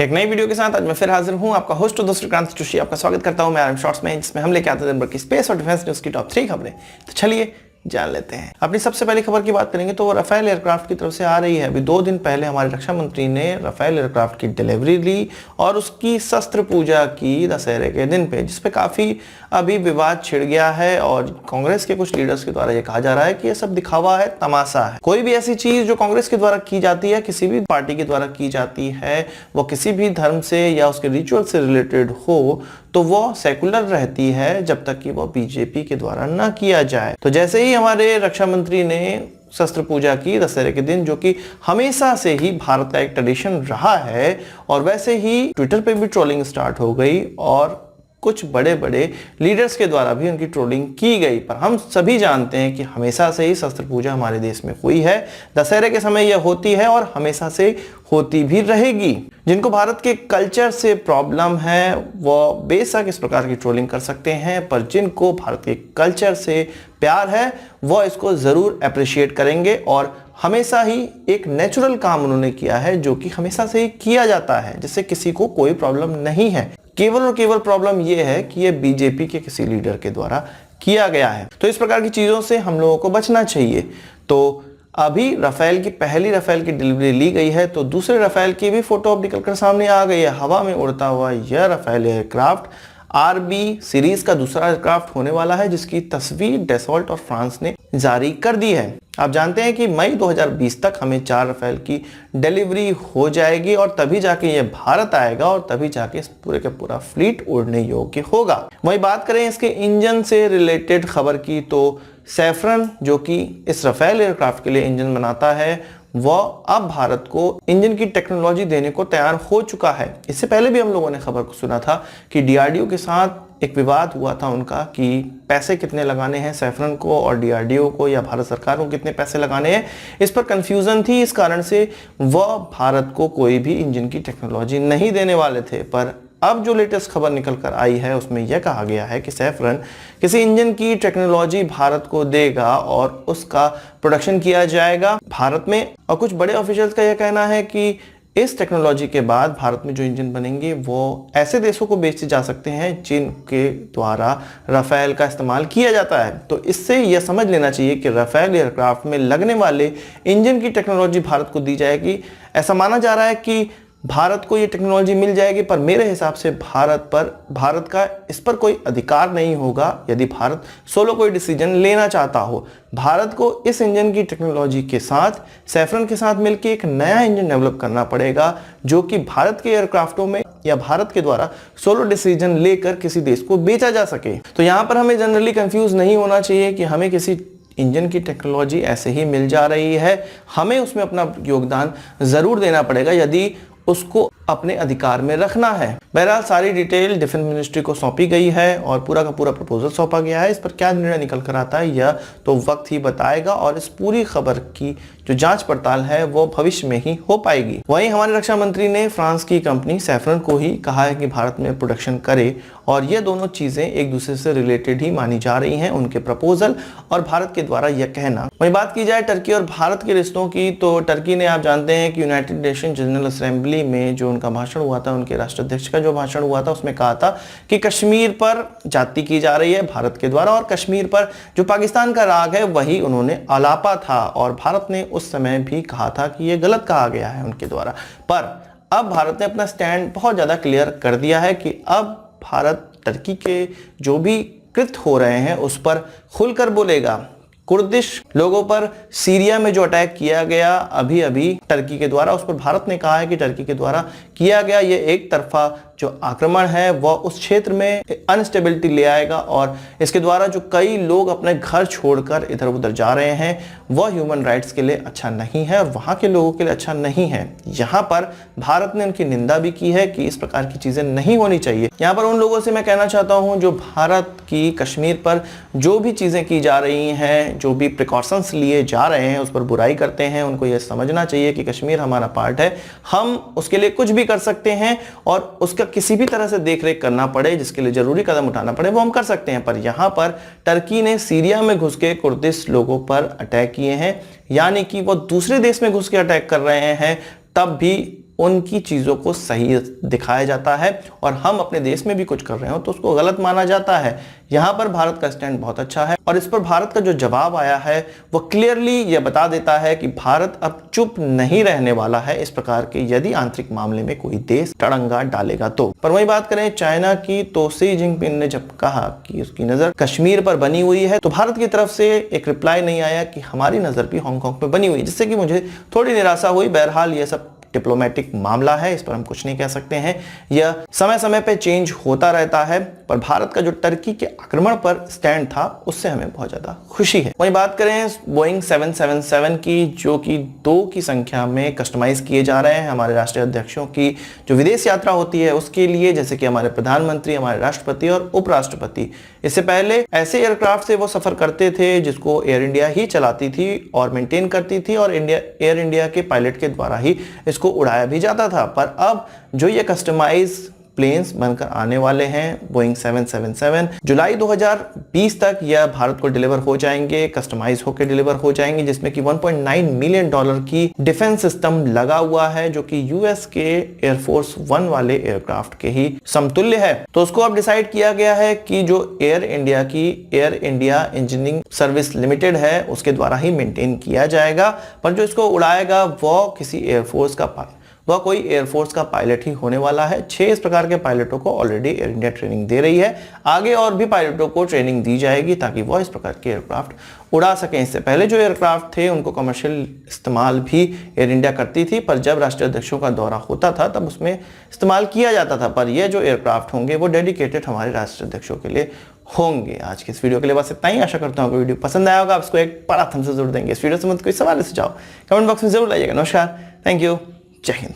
एक नई वीडियो के साथ आज मैं फिर हाजिर हूं। आपका होस्ट दोस्त श्रीकांत जोशी आपका स्वागत करता हूं मैं आरएम शॉर्ट्स में, जिसमें हम लेके आते हैं दिन भर की स्पेस और डिफेंस न्यूज की टॉप 3 खबरें। तो चलिए जान लेते हैं। अपनी सबसे पहली खबर की बात करेंगे तो वो राफेल एयरक्राफ्ट की तरफ से आ रही है। अभी 2 दिन पहले हमारे रक्षा मंत्री ने राफेल एयरक्राफ्ट की डिलीवरी ली और उसकी शस्त्र पूजा की दशहरे के दिन पे, जिसपे काफी अभी विवाद छिड़ गया है और कांग्रेस के कुछ लीडर्स के द्वारा ये कहा जा रहा है कि ये सब दिखावा है, तमाशा है। कोई भी ऐसी चीज जो कांग्रेस के द्वारा की जाती है, किसी भी पार्टी के द्वारा की जाती है, वो किसी भी धर्म से या उसके रिचुअल से रिलेटेड हो तो वो सेकुलर रहती है जब तक कि वो बीजेपी के द्वारा ना किया जाए। तो जैसे ही हमारे रक्षा मंत्री ने शस्त्र पूजा की दशहरे के दिन, जो कि हमेशा से ही भारत का एक ट्रेडिशन रहा है, और वैसे ही ट्विटर पे भी ट्रोलिंग स्टार्ट हो गई और कुछ बड़े बड़े लीडर्स के द्वारा भी उनकी ट्रोलिंग की गई। पर हम सभी जानते हैं कि हमेशा से ही शस्त्र पूजा हमारे देश में हुई है, दशहरे के समय यह होती है और हमेशा से होती भी रहेगी। जिनको भारत के कल्चर से प्रॉब्लम है वो बेशक इस प्रकार की ट्रोलिंग कर सकते हैं, पर जिनको भारत के कल्चर से प्यार है वो इसको जरूर अप्रिशिएट करेंगे। और हमेशा ही एक नेचुरल काम उन्होंने किया है जो कि हमेशा से ही किया जाता है, जिससे किसी को कोई प्रॉब्लम नहीं है। केवल और केवल प्रॉब्लम यह है कि यह बीजेपी के किसी लीडर के द्वारा किया गया है। तो इस प्रकार की चीजों से हम लोगों को बचना चाहिए। तो अभी राफेल की पहली राफेल की डिलीवरी ली गई है, तो दूसरे राफेल की भी फोटो अब निकलकर सामने आ गई है। हवा में उड़ता हुआ यह राफेल एयरक्राफ्ट आरबी सीरीज का दूसरा एयरक्राफ्ट होने वाला है, जिसकी तस्वीर डैसॉल्ट और फ्रांस ने जारी कर दी है। आप जानते हैं कि मई 2020 तक हमें 4 राफेल की डिलीवरी हो जाएगी और तभी जाके ये भारत आएगा और तभी जाके इस पूरे का पूरा फ्लीट उड़ने योग्य होगा। वही बात करें इसके इंजन से रिलेटेड खबर की, तो सैफरन जो कि इस राफेल एयरक्राफ्ट के लिए इंजन बनाता है, वह अब भारत को इंजन की टेक्नोलॉजी देने को तैयार हो चुका है। इससे पहले भी हम लोगों ने खबर को सुना था कि डीआरडीओ के साथ एक विवाद हुआ था उनका कि पैसे कितने लगाने हैं सैफरन को और डीआरडीओ को, या भारत सरकार को कितने पैसे लगाने हैं, इस पर कंफ्यूजन थी। इस कारण से वह भारत को कोई भी इंजन की टेक्नोलॉजी नहीं देने वाले थे। पर अब जो लेटेस्ट खबर निकल कर आई है उसमें यह कहा गया है कि सैफरन किसी इंजन की टेक्नोलॉजी भारत को देगा और उसका प्रोडक्शन किया जाएगा भारत में। और कुछ बड़े ऑफिशियल्स का यह कहना है कि इस टेक्नोलॉजी के बाद भारत में जो इंजन बनेंगे वो ऐसे देशों को बेचे जा सकते हैं जिनके द्वारा राफेल का इस्तेमाल किया जाता है। तो इससे यह समझ लेना चाहिए कि राफेल एयरक्राफ्ट में लगने वाले इंजन की टेक्नोलॉजी भारत को दी जाएगी। ऐसा माना जा रहा है कि भारत को ये टेक्नोलॉजी मिल जाएगी, पर मेरे हिसाब से भारत का इस पर कोई अधिकार नहीं होगा। यदि भारत सोलो कोई डिसीजन लेना चाहता हो, भारत को इस इंजन की टेक्नोलॉजी के साथ सैफरन के साथ मिलकर एक नया इंजन डेवलप करना पड़ेगा, जो कि भारत के एयरक्राफ्टों में या भारत के द्वारा सोलो डिसीजन लेकर किसी देश को बेचा जा सके। तो यहाँ पर हमें जनरली कंफ्यूज नहीं होना चाहिए कि हमें किसी इंजन की टेक्नोलॉजी ऐसे ही मिल जा रही है, हमें उसमें अपना योगदान जरूर देना पड़ेगा यदि उसको अपने अधिकार में रखना है। बहरहाल सारी डिटेल डिफेंस मिनिस्ट्री को सौंपी गई है और पूरा का पूरा प्रपोजल सौंपा गया है। इस पर क्या निर्णय निकल कर आता है यह तो वक्त ही बताएगा और इस पूरी खबर की जो जांच पड़ताल है वो भविष्य में ही हो पाएगी। वहीं हमारे रक्षा मंत्री ने फ्रांस की कंपनी सैफरन को ही कहा है कि भारत में प्रोडक्शन करे, और ये दोनों चीजें एक दूसरे से रिलेटेड ही मानी जा रही हैं, उनके प्रपोजल और भारत के द्वारा यह कहना। वहीं बात की जाए टर्की और भारत के रिश्तों की, तो टर्की ने आप जानते हैं कि यूनाइटेड नेशन जनरल असेंबली में जो उनका भाषण हुआ था, उनके राष्ट्राध्यक्ष का जो भाषण हुआ था, उसमें कहा था कि कश्मीर पर जाति की जा रही है भारत के द्वारा और कश्मीर पर जो पाकिस्तान का राग है वही उन्होंने आलापा था। और भारत ने उस समय भी कहा था कि यह गलत कहा गया है उनके द्वारा। पर अब भारत ने अपना स्टैंड बहुत ज्यादा क्लियर कर दिया है कि अब भारत टर्की के जो भी कृत्य हो रहे हैं उस पर खुलकर बोलेगा। कुर्दिश लोगों पर सीरिया में जो अटैक किया गया अभी टर्की के द्वारा, उस पर भारत ने कहा है कि टर्की के द्वारा किया गया ये एक तरफा जो आक्रमण है वह उस क्षेत्र में अनस्टेबिलिटी ले आएगा और इसके द्वारा जो कई लोग अपने घर छोड़कर इधर उधर जा रहे हैं वह ह्यूमन राइट्स के लिए अच्छा नहीं है और वहां के लोगों के लिए अच्छा नहीं है। यहाँ पर भारत ने उनकी निंदा भी की है कि इस प्रकार की चीजें नहीं होनी चाहिए। यहाँ पर उन लोगों से मैं कहना चाहता हूँ जो भारत की कश्मीर पर जो भी चीजें की जा रही हैं, जो भी प्रिकॉशंस लिए जा रहे हैं, उस पर बुराई करते हैं, उनको यह समझना चाहिए कि कश्मीर हमारा पार्ट है, हम उसके लिए कुछ भी कर सकते हैं और उसका किसी भी तरह से देखरेख करना पड़े, जिसके लिए जरूरी कदम उठाना पड़े वो हम कर सकते हैं। पर यहाँ पर टर्की ने सीरिया में घुस के कुर्दिश लोगों पर अटैक किए हैं, यानी कि वो दूसरे देश में घुस के अटैक कर रहे हैं, तब भी उनकी चीज़ों को सही दिखाया जाता है और हम अपने देश में भी कुछ कर रहे हो तो उसको गलत माना जाता है। यहाँ पर भारत का स्टैंड बहुत अच्छा है और इस पर भारत का जो जवाब आया है वो क्लियरली ये बता देता है कि भारत अब चुप नहीं रहने वाला है इस प्रकार के यदि आंतरिक मामले में कोई देश तड़ंगा डालेगा तो। पर वही बात करें चाइना की तो शी जिनपिंग ने जब कहा कि उसकी नजर कश्मीर पर बनी हुई है तो भारत की तरफ से एक रिप्लाई नहीं आया कि हमारी नजर भी हांगकांग पर बनी हुई है, जिससे कि मुझे थोड़ी निराशा हुई। बहरहाल ये सब डिप्लोमेटिक मामला है, इस पर हम कुछ नहीं कह सकते हैं, यह समय समय पे चेंज होता रहता है। पर भारत का जो टर्की के आक्रमण पर स्टैंड था उससे हमें बहुत ज्यादा खुशी है। वहीं बात करें बोइंग 777 की, जो कि 2 की संख्या में कस्टमाइज किए जा रहे हैं हमारे राष्ट्रीय अध्यक्षों की जो विदेश यात्रा होती है उसके लिए, जैसे कि हमारे प्रधानमंत्री, हमारे राष्ट्रपति और उपराष्ट्रपति। इससे पहले ऐसे एयरक्राफ्ट से वो सफर करते थे जिसको एयर इंडिया ही चलाती थी और मेंटेन करती थी और एयर इंडिया के पायलट के द्वारा ही इसको उड़ाया भी जाता था। पर अब जो ये कस्टमाइज प्लेन्स बनकर आने वाले हैं बोइंग 777, जुलाई 2020 तक यह भारत को डिलीवर हो जाएंगे, कस्टमाइज होकर डिलीवर हो जाएंगे, जिसमें कि $1.9 मिलियन की डिफेंस सिस्टम लगा हुआ है जो कि यूएस के एयरफोर्स 1 वाले एयरक्राफ्ट के ही समतुल्य है। तो उसको अब डिसाइड किया गया है कि जो air India engineering service limited है उसके द्वारा ही मेंटेन किया जाएगा। पर जो इसको उड़ाएगा वो कोई एयरफोर्स का पायलट ही होने वाला है। 6 इस प्रकार के पायलटों को ऑलरेडी एयर इंडिया ट्रेनिंग दे रही है, आगे और भी पायलटों को ट्रेनिंग दी जाएगी ताकि वो इस प्रकार के एयरक्राफ्ट उड़ा सकें। इससे पहले जो एयरक्राफ्ट थे उनको कमर्शियल इस्तेमाल भी एयर इंडिया करती थी, पर जब राष्ट्रीय अध्यक्षों का दौरा होता था तब उसमें इस्तेमाल किया जाता था। पर ये जो एयरक्राफ्ट होंगे वो डेडिकेटेड हमारे राष्ट्रीय अध्यक्षों के लिए होंगे। आज की इस वीडियो के लिए बस इतना ही। आशा करता हूँ कि वीडियो पसंद आया होगा, आप इसको एक बड़ा थम्स अप जरूर देंगे। इस वीडियो से मत कोई सवाल सुझाव कमेंट बॉक्स में जरूर लाइएगा। नमस्कार, थैंक यू, जय हिंद।